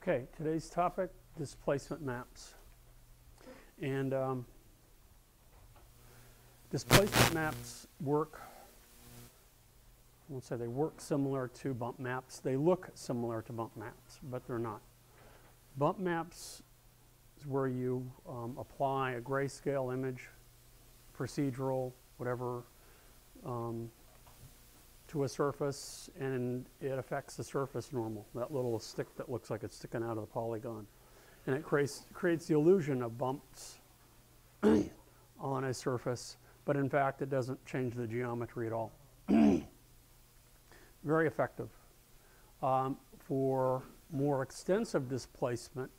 Okay, today's topic, displacement maps. And displacement maps work, I won't say they work similar to bump maps. They look similar to bump maps, but they're not. Bump maps is where you apply a grayscale image, procedural, whatever, to a surface, and it affects the surface normal, that little stick that looks like it's sticking out of the polygon. And it creates the illusion of bumps on a surface, but in fact it doesn't change the geometry at all. Very effective. For more extensive displacement,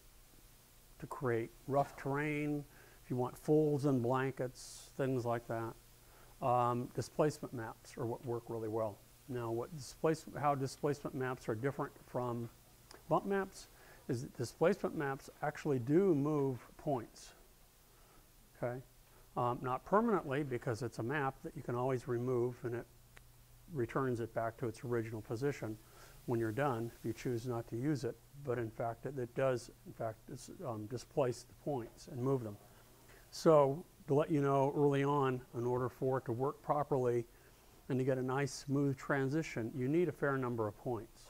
to create rough terrain, if you want folds and blankets, things like that, displacement maps are what work really well. Now, how displacement maps are different from bump maps is that displacement maps actually do move points. Okay, not permanently, because it's a map that you can always remove and it returns it back to its original position when you're done if you choose not to use it. But in fact, it does, in fact, displace the points and move them. So to let you know early on, in order for it to work properly and to get a nice smooth transition, you need a fair number of points.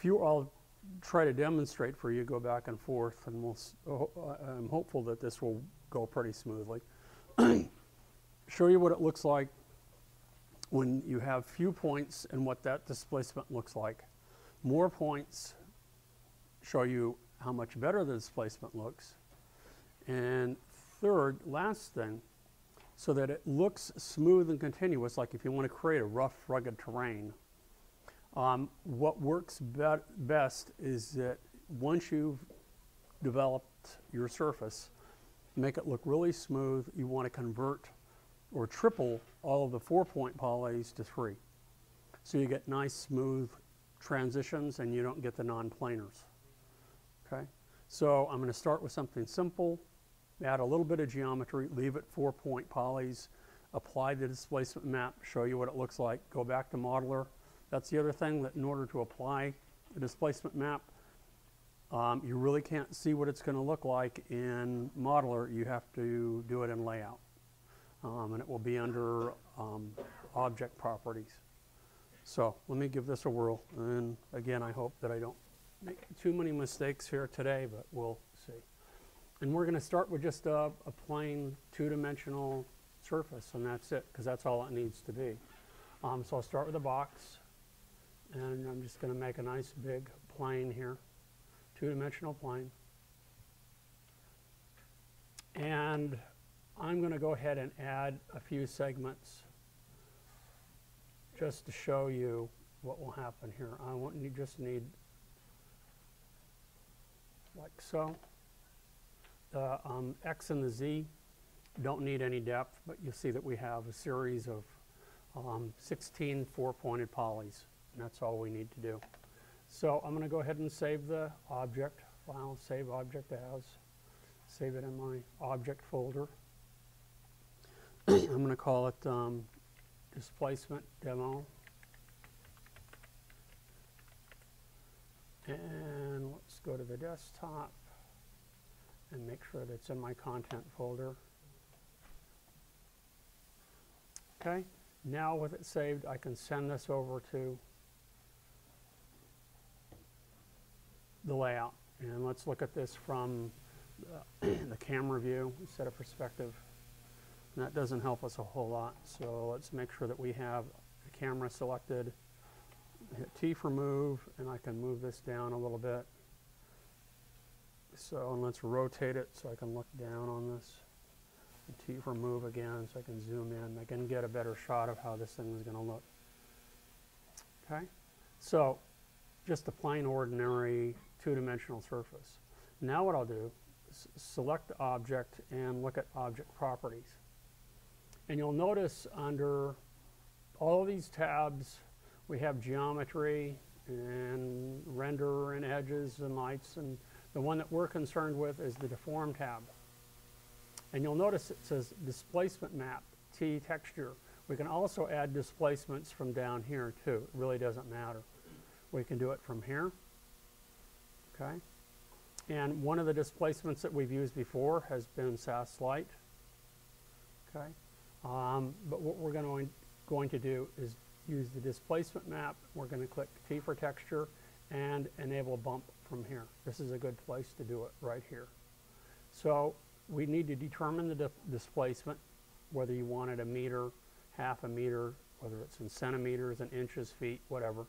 I'll try to demonstrate for you, go back and forth, and I'm hopeful that this will go pretty smoothly. Show you what it looks like when you have few points and what that displacement looks like. More points show you how much better the displacement looks. And third, last thing, so that it looks smooth and continuous, like if you want to create a rough, rugged terrain, what works best is that once you've developed your surface, make it look really smooth, you want to convert or triple all of the 4-point polys to 3. So you get nice, smooth transitions and you don't get the non-planars. Okay? So I'm going to start with something simple, add a little bit of geometry, leave it 4-point polys, apply the displacement map, show you what it looks like, go back to modeler. That's the other thing, that in order to apply the displacement map, you really can't see what it's going to look like in modeler. You have to do it in layout. And it will be under object properties. So let me give this a whirl. And again, I hope that I don't make too many mistakes here today, but we'll see. And we're going to start with just a plain 2-dimensional surface, and that's it, because that's all it needs to be. So I'll start with a box, and I'm just going to make a nice big plane here, 2-dimensional plane. And I'm going to go ahead and add a few segments just to show you what will happen here. Just need like so. The X and the Z don't need any depth, but you'll see that we have a series of 16 4-pointed polys, and that's all we need to do. So I'm going to go ahead and save the object file, save object as, save it in my object folder. I'm going to call it displacement demo. And let's go to the desktop and make sure that it's in my content folder. Okay, now with it saved, I can send this over to the layout. And let's look at this from the camera view instead of perspective. And that doesn't help us a whole lot. So let's make sure that we have the camera selected. Hit T for move, and I can move this down a little bit. So, and let's rotate it so I can look down on this. And T for move again, so I can zoom in. I can get a better shot of how this thing is going to look. Okay? So, just a plain ordinary 2-dimensional surface. Now what I'll do is select the object and look at object properties. And you'll notice under all of these tabs, we have geometry and render and edges and lights, and the one that we're concerned with is the deform tab. And you'll notice it says displacement map, T texture. We can also add displacements from down here too. It really doesn't matter. We can do it from here, Okay. And one of the displacements that we've used before has been SAS Light. Okay. But what we're going to do is use the displacement map. We're going to click T for texture and enable bump from here. This is a good place to do it right here. So we need to determine the displacement, whether you want it a meter, half a meter, whether it's in centimeters and inches, feet, whatever.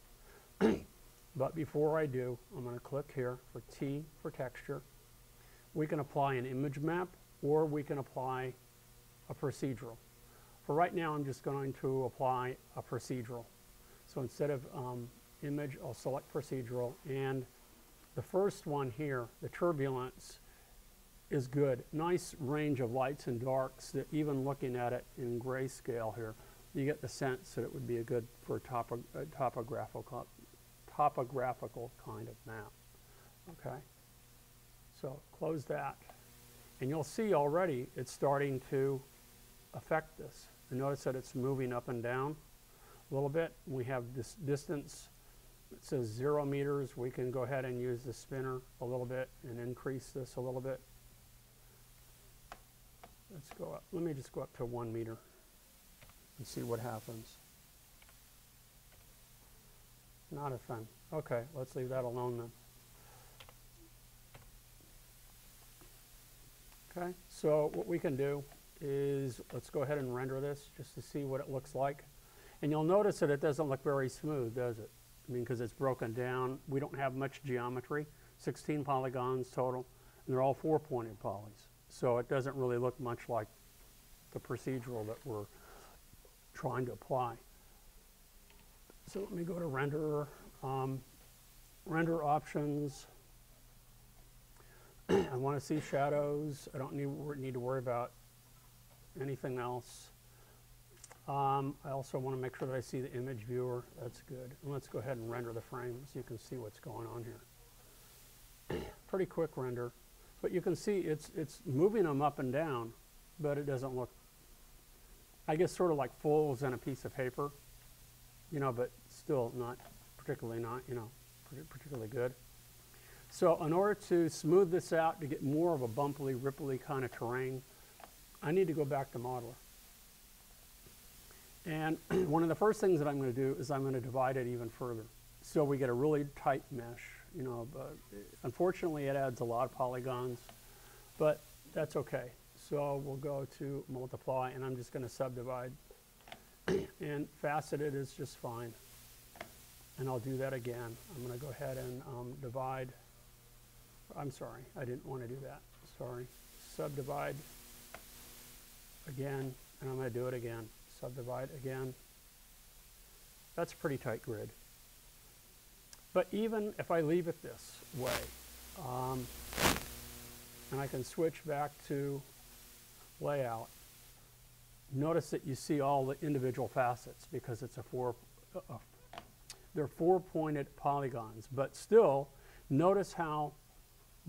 But before I do, I'm going to click here for T for texture. We can apply an image map, or we can apply a procedural. For right now, I'm just going to apply a procedural. So instead of image, I'll select procedural. And the first one here, the turbulence, is good. Nice range of lights and darks that even looking at it in grayscale here, you get the sense that it would be a good for a topographical kind of map. Okay, so close that. And you'll see already it's starting to affect this. And notice that it's moving up and down a little bit. We have this distance. It says 0 meters. We can go ahead and use the spinner a little bit and increase this a little bit. Let's go up. Let me just go up to 1 meter and see what happens. Not a thing. Okay, let's leave that alone then. Okay, so what we can do is let's go ahead and render this just to see what it looks like. And you'll notice that it doesn't look very smooth, does it? I mean, because it's broken down. We don't have much geometry, 16 polygons total, and they're all 4-pointed polys. So it doesn't really look much like the procedural that we're trying to apply. So let me go to render, render options. I want to see shadows. I don't need to worry about anything else. I also want to make sure that I see the image viewer. That's good. And let's go ahead and render the frame so you can see what's going on here. Pretty quick render. But you can see it's moving them up and down, but it doesn't look, I guess, sort of like folds in a piece of paper, you know, but still not particularly good. So in order to smooth this out to get more of a bumpy, ripply kind of terrain, I need to go back to Modeler. And one of the first things that I'm going to do is I'm going to divide it even further. So we get a really tight mesh, you know, but unfortunately it adds a lot of polygons, but that's okay. So we'll go to multiply, and I'm just going to subdivide. And faceted is just fine. And I'll do that again. I'm going to go ahead and divide. I'm sorry, I didn't want to do that. Sorry. Subdivide again, and I'm going to do it again. Subdivide again. That's a pretty tight grid. But even if I leave it this way, and I can switch back to layout, notice that you see all the individual facets because it's they're 4-pointed polygons. But still, notice how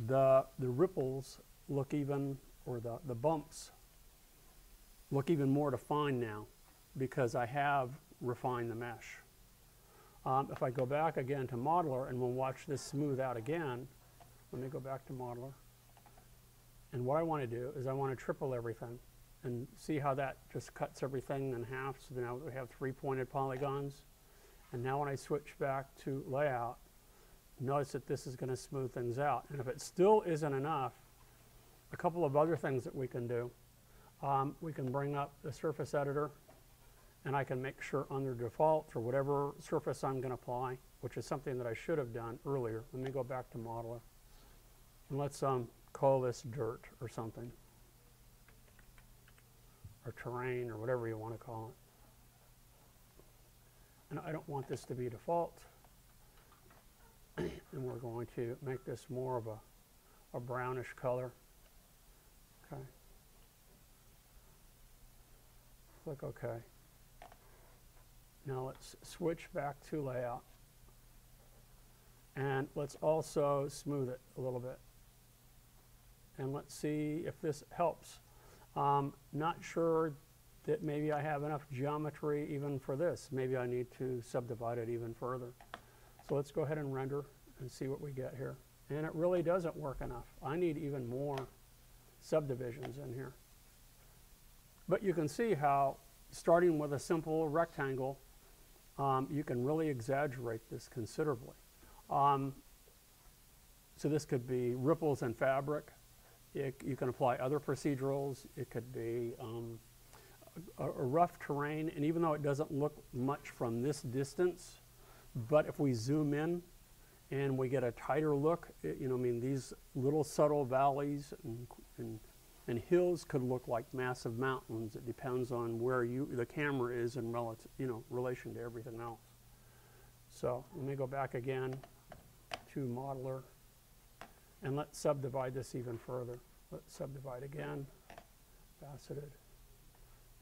the ripples look even, or the bumps look even more defined now because I have refined the mesh. If I go back again to Modeler and we'll watch this smooth out again, let me go back to Modeler. And what I want to do is I want to triple everything and see how that just cuts everything in half. So now we have 3-pointed polygons. And now when I switch back to layout, notice that this is going to smooth things out. And if it still isn't enough, a couple of other things that we can do. We can bring up the surface editor, and I can make sure under default for whatever surface I'm going to apply, which is something that I should have done earlier. Let me go back to Modeler. And let's call this dirt or something, or terrain, or whatever you want to call it. And I don't want this to be default. And we're going to make this more of a brownish color. Okay. Click OK. Now let's switch back to layout. And let's also smooth it a little bit. And let's see if this helps. Not sure that maybe I have enough geometry even for this. Maybe I need to subdivide it even further. So let's go ahead and render and see what we get here. And it really doesn't work enough. I need even more subdivisions in here. But you can see how, starting with a simple rectangle, you can really exaggerate this considerably. So this could be ripples in fabric. You can apply other procedurals. It could be a rough terrain, and even though it doesn't look much from this distance, but if we zoom in and we get a tighter look, I mean, these little subtle valleys and hills could look like massive mountains. It depends on where the camera is in relation to everything else. So let me go back again to Modeler, and let's subdivide this even further. Let's subdivide again, faceted.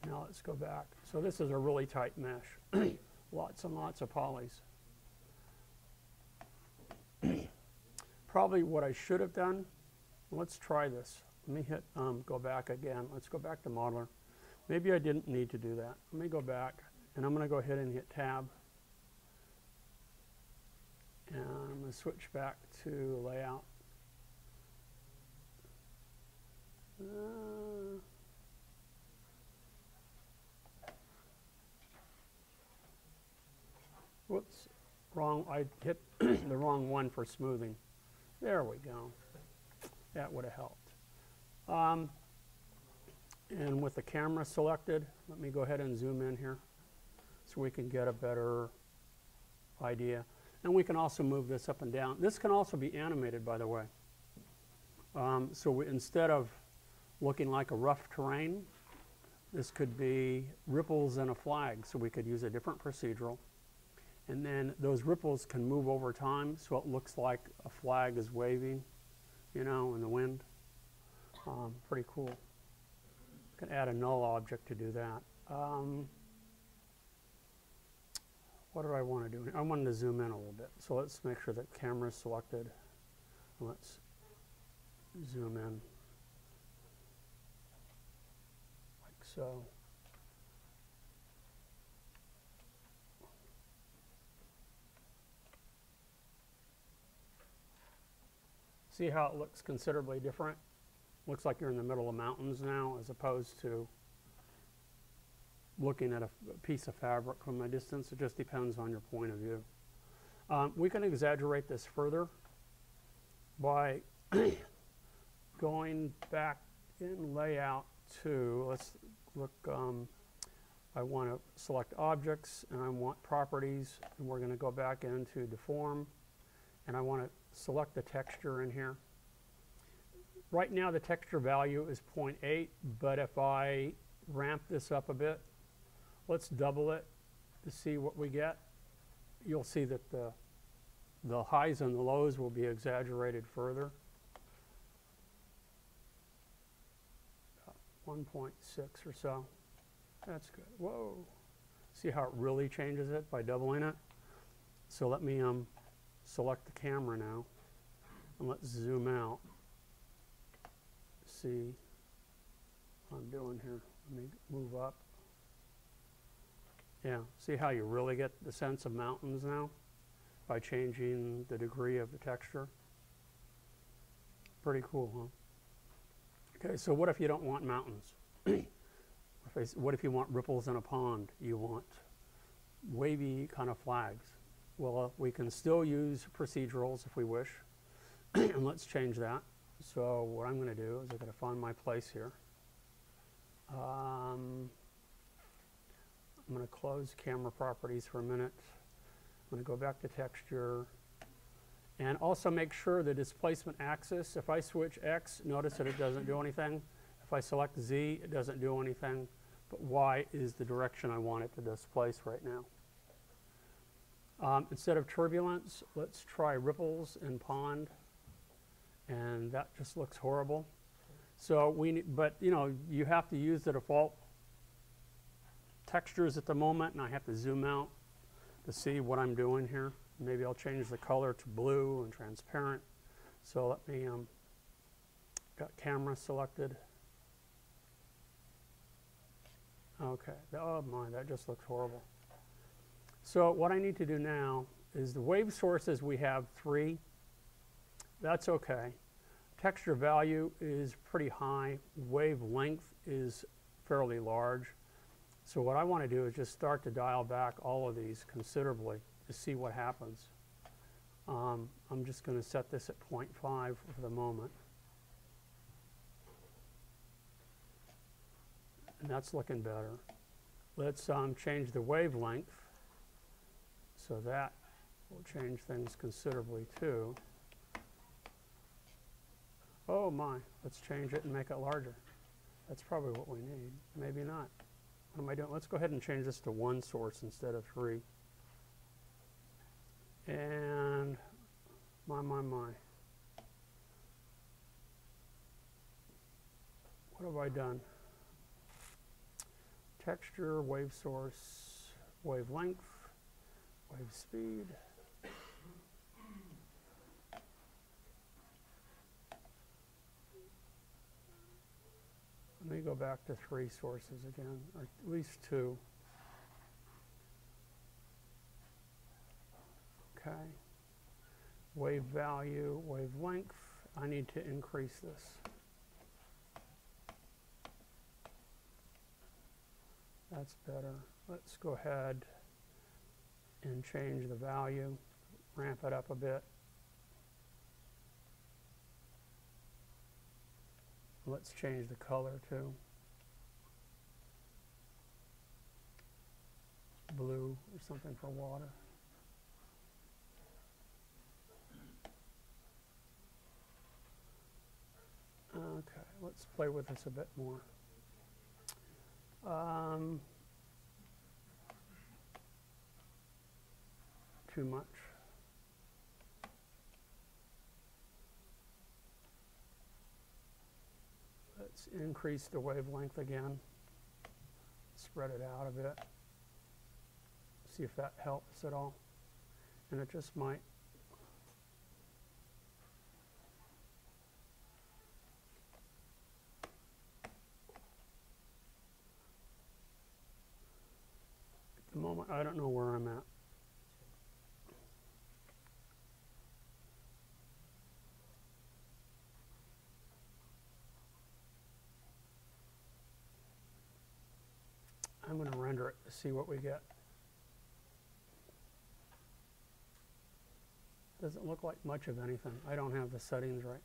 Now let's go back. So this is a really tight mesh, lots and lots of polys. Probably what I should have done, let's try this. Let me hit go back again. Let's go back to Modeler. Maybe I didn't need to do that. Let me go back, and I'm going to go ahead and hit Tab. And I'm going to switch back to Layout. Whoops, wrong. I hit the wrong one for smoothing. There we go. That would have helped. And with the camera selected, let me go ahead and zoom in here so we can get a better idea. And we can also move this up and down. This can also be animated, by the way. So instead of looking like a rough terrain, this could be ripples in a flag. So we could use a different procedural. And then those ripples can move over time, so it looks like a flag is waving, in the wind. Pretty cool. You can add a null object to do that. What do I want to do? I wanted to zoom in a little bit. So let's make sure that camera is selected. Let's zoom in like so. See how it looks considerably different? Looks like you're in the middle of mountains now, as opposed to looking at a piece of fabric from a distance. It just depends on your point of view. We can exaggerate this further by going back in Layout to, let's look, I want to select Objects, and I want Properties, and we're going to go back into Deform, and I want to select the texture in here. Right now the texture value is 0.8, but if I ramp this up a bit, let's double it to see what we get. You'll see that the highs and the lows will be exaggerated further. 1.6 or so. That's good. Whoa. See how it really changes it by doubling it? So let me select the camera now, and let's zoom out. See what I'm doing here. Let me move up. Yeah, see how you really get the sense of mountains now by changing the degree of the texture? Pretty cool, huh? Okay, so what if you don't want mountains? What if you want ripples in a pond? You want wavy kind of flags? Well, we can still use procedurals if we wish, and let's change that. So what I'm going to do is I'm going to find my place here. I'm going to close camera properties for a minute. I'm going to go back to texture, and also make sure the displacement axis, if I switch X, notice that it doesn't do anything. If I select Z, it doesn't do anything, but Y is the direction I want it to displace right now. Instead of turbulence, let's try ripples in pond, and that just looks horrible. So but you have to use the default textures at the moment, and I have to zoom out to see what I'm doing here. Maybe I'll change the color to blue and transparent. So let me, got camera selected. Okay, oh my, that just looks horrible. So what I need to do now is the wave sources, we have 3. That's okay. Texture value is pretty high. Wavelength is fairly large. So what I want to do is just start to dial back all of these considerably to see what happens. I'm just going to set this at 0.5 for the moment. And that's looking better. Let's change the wavelength. So that will change things considerably too. Oh my, let's change it and make it larger. That's probably what we need. Maybe not. What am I doing? Let's go ahead and change this to 1 source instead of 3. And my. What have I done? Texture, wave source, wavelength, wave speed. Let me go back to 3 sources again, or at least 2. Okay. Wave value, wavelength. I need to increase this. That's better. Let's go ahead and change the value, ramp it up a bit. Let's change the color too. Blue or something for water. Okay, let's play with this a bit more. Too much. Let's increase the wavelength again. Spread it out a bit. See if that helps at all. And it just might. At the moment, I don't know where I'm at. I'm going to render it to see what we get. Doesn't look like much of anything. I don't have the settings right.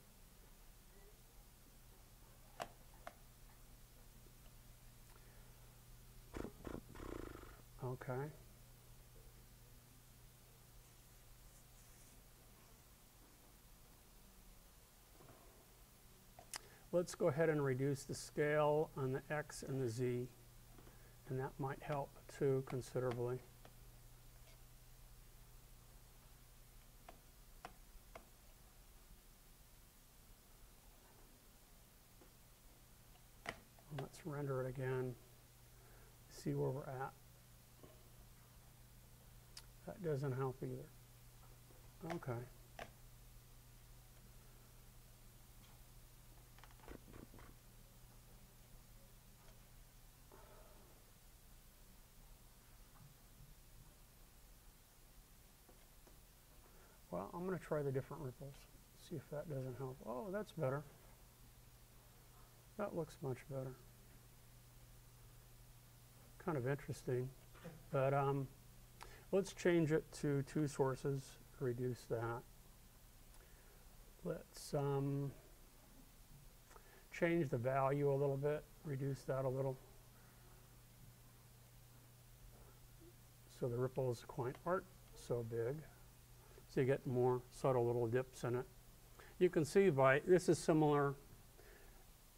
Okay. Let's go ahead and reduce the scale on the X and the Z. And that might help too considerably. Let's render it again, see where we're at. That doesn't help either. Okay. Well, I'm going to try the different ripples, see if that doesn't help. Oh, that's better. That looks much better. Kind of interesting, but let's change it to 2 sources, reduce that. Let's change the value a little bit, reduce that a little. So the ripples aren't so big. So you get more subtle little dips in it. You can see this is similar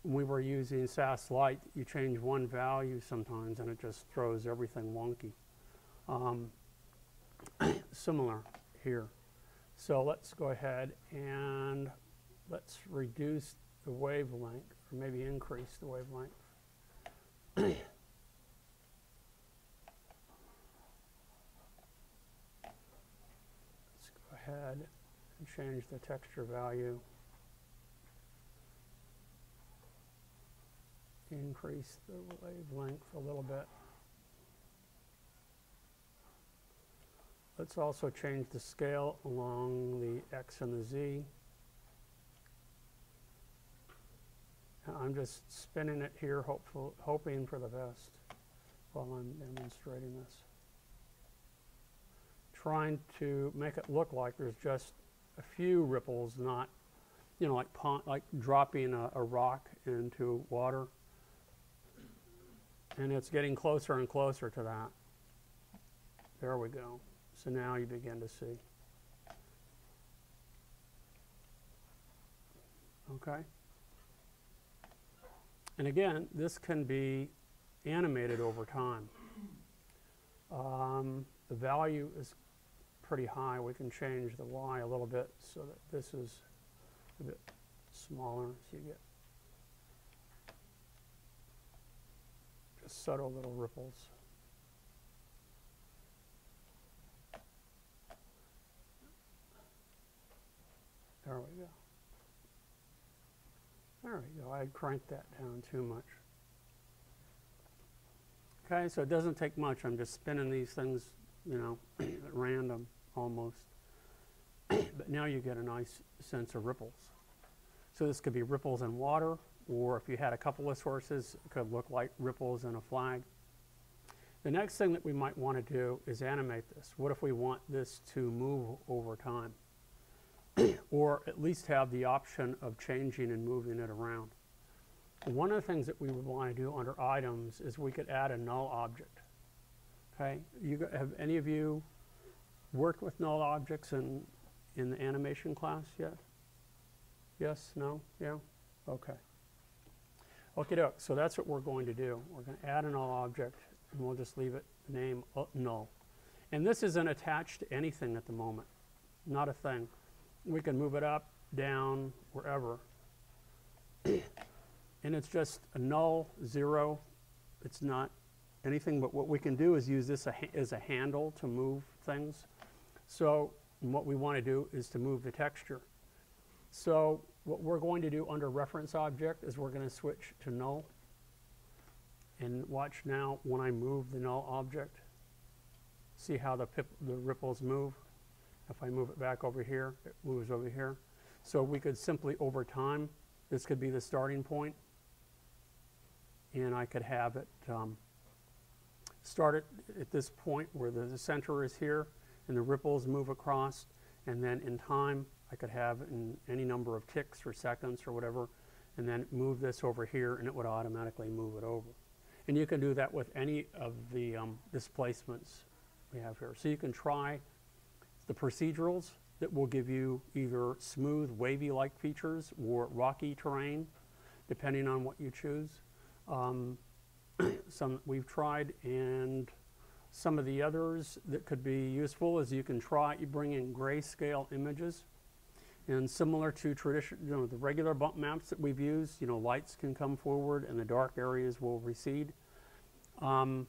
when we were using SAS Lite. You change one value sometimes and it just throws everything wonky. Similar here. So let's go ahead and let's reduce the wavelength, or maybe increase the wavelength. Ahead and change the texture value. Increase the wavelength a little bit. Let's also change the scale along the X and the Z. I'm just spinning it here, hoping for the best while I'm demonstrating this. Trying to make it look like there's just a few ripples, not, you know, like dropping a rock into water. And it's getting closer and closer to that. There we go. So now you begin to see. Okay. And again, this can be animated over time. The value is pretty high. We can change the Y a little bit so that this is a bit smaller, so you get just subtle little ripples. There we go. There we go. I cranked that down too much. Okay, so it doesn't take much. I'm just spinning these things, you know, at random almost. But now you get a nice sense of ripples. So this could be ripples in water, or if you had a couple of sources, it could look like ripples in a flag. The next thing that we might want to do is animate this. What if we want this to move over time? Or at least have the option of changing and moving it around. One of the things that we would want to do under items is we could add a null object. Okay, have any of you worked with null objects in the animation class yet? Yes, no, yeah, okay. Okay, so that's what we're going to do. We're going to add a null object, and we'll just leave it the name null. And this isn't attached to anything at the moment, not a thing. We can move it up, down, wherever. And it's just a null, 0. It's not anything, but what we can do is use this as a handle to move things. So what we want to do is to move the texture. So what we're going to do under reference object is we're going to switch to null. And watch now when I move the null object. See how the ripples move. If I move it back over here, it moves over here. So we could simply, over time, this could be the starting point. And I could have it start it at this point where the center is here, and the ripples move across. And then in time, I could have in any number of ticks or seconds or whatever, and then move this over here, and it would automatically move it over. And you can do that with any of the displacements we have here. So you can try the procedurals that will give you either smooth, wavy-like features or rocky terrain, depending on what you choose. Some we've tried, and some of the others that could be useful is you can bring in grayscale images. And similar to traditional, the regular bump maps that we've used, lights can come forward and the dark areas will recede. I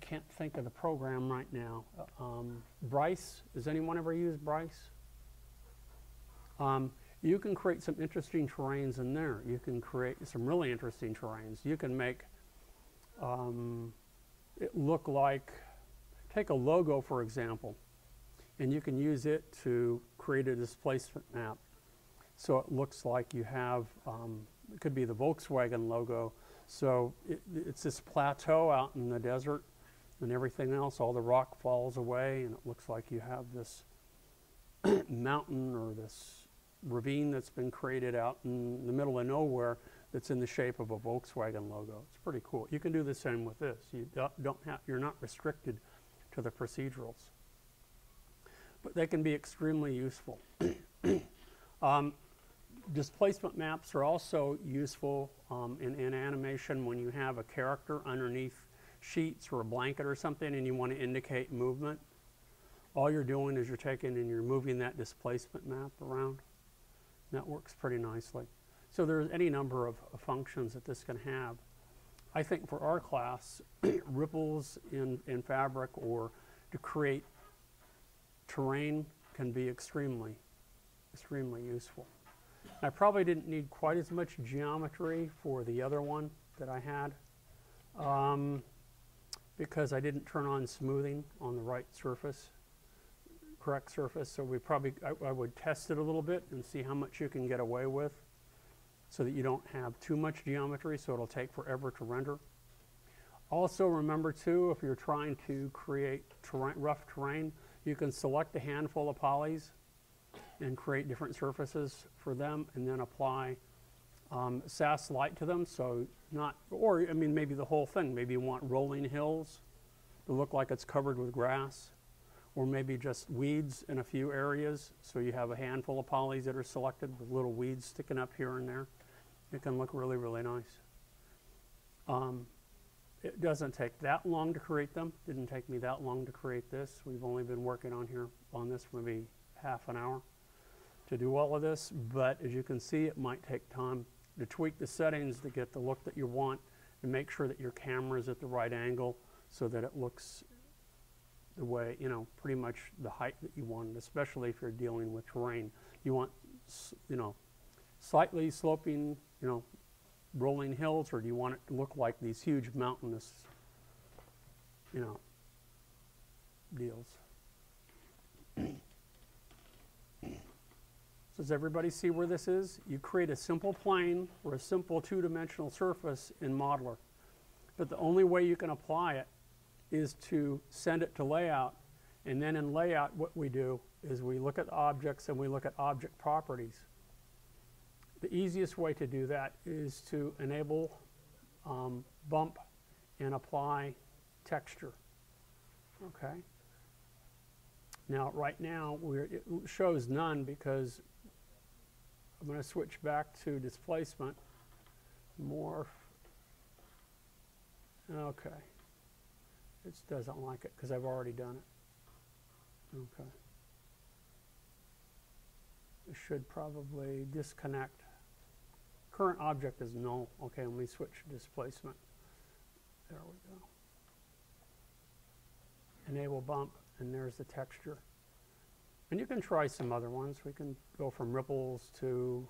can't think of the program right now. Bryce, has anyone ever used Bryce? You can create some interesting terrains in there. You can create some really interesting terrains. You can make it look like, take a logo for example, and you can use it to create a displacement map. So it looks like you have, it could be the Volkswagen logo. So it's this plateau out in the desert, and everything else, all the rock falls away, and it looks like you have this mountain or this ravine that's been created out in the middle of nowhere that's in the shape of a Volkswagen logo. It's pretty cool. You can do the same with this. You're not restricted to the procedurals, but they can be extremely useful. Displacement maps are also useful in animation when you have a character underneath sheets or a blanket or something and you want to indicate movement. All you're doing is you're taking and you're moving that displacement map around. That works pretty nicely. So there's any number of functions that this can have. I think for our class, ripples in fabric or to create terrain can be extremely useful. I probably didn't need quite as much geometry for the other one that I had because I didn't turn on smoothing on the right surface, correct surface. So I would test it a little bit and see how much you can get away with. so that you don't have too much geometry, so it'll take forever to render. Also remember too, if you're trying to create rough terrain, you can select a handful of polys and create different surfaces for them, and then apply SAS light to them. So not, or I mean maybe the whole thing. Maybe you want rolling hills to look like it's covered with grass, or maybe just weeds in a few areas. So you have a handful of polys that are selected with little weeds sticking up here and there. It can look really, really nice. It doesn't take that long to create them. Didn't take me that long to create this. We've only been working on this for maybe half an hour to do all of this, but as you can see, it might take time to tweak the settings to get the look that you want, and make sure that your camera is at the right angle so that it looks the way, you know, pretty much the height that you want, especially if you're dealing with terrain. You want, you know, slightly sloping, you know, rolling hills, or do you want it to look like these huge mountainous, you know, deals? So does everybody see where this is? You create a simple plane or a simple two-dimensional surface in Modeler, but the only way you can apply it is to send it to layout, and then in layout what we do is we look at objects and we look at object properties. The easiest way to do that is to enable bump and apply texture. Okay. Now, right now, it shows none because I'm going to switch back to displacement, morph. Okay. It doesn't like it because I've already done it. Okay. It should probably disconnect. Current object is null. Okay, let me switch displacement. There we go. Enable bump, and there's the texture. And you can try some other ones. We can go from ripples to,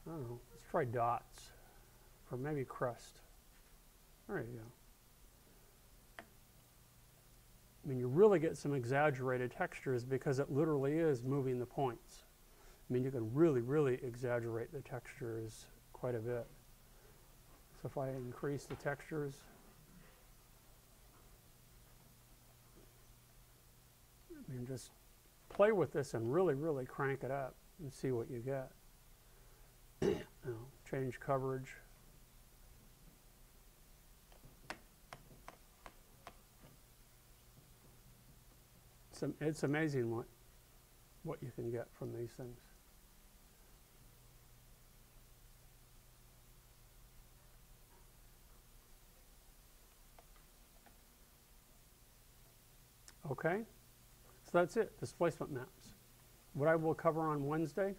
I don't know, let's try dots, or maybe crust. There you go. I mean, you really get some exaggerated textures because it literally is moving the points. I mean, you can really, really exaggerate the textures quite a bit. So if I increase the textures, I mean, just play with this and really, really crank it up and see what you get. Change coverage. It's amazing what you can get from these things. Okay, so that's it, displacement maps. What I will cover on Wednesday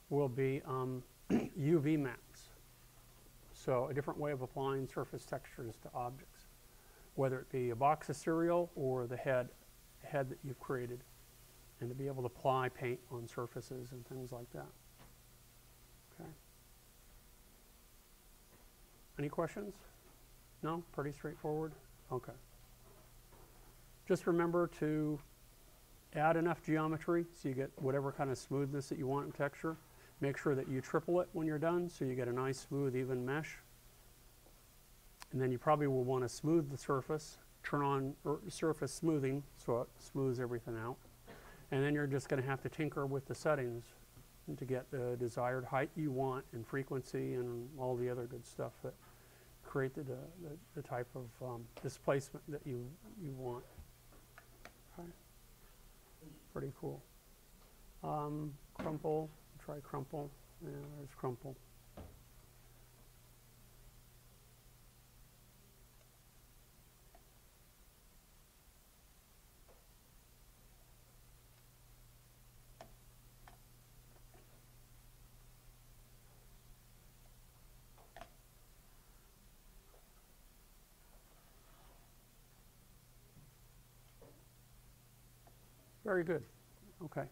will be UV maps. So a different way of applying surface textures to objects, whether it be a box of cereal or the head that you've created, and to be able to apply paint on surfaces and things like that. Okay. Any questions? No? Pretty straightforward? Okay. Just remember to add enough geometry so you get whatever kind of smoothness that you want in texture. Make sure that you triple it when you're done so you get a nice, smooth, even mesh. And then you probably will want to smooth the surface. Turn on surface smoothing so it smooths everything out. And then you're just going to have to tinker with the settings to get the desired height you want and frequency and all the other good stuff that create the type of displacement that you want. Okay. Pretty cool. Crumple, try crumple. Yeah, there's crumple. Very good. Okay.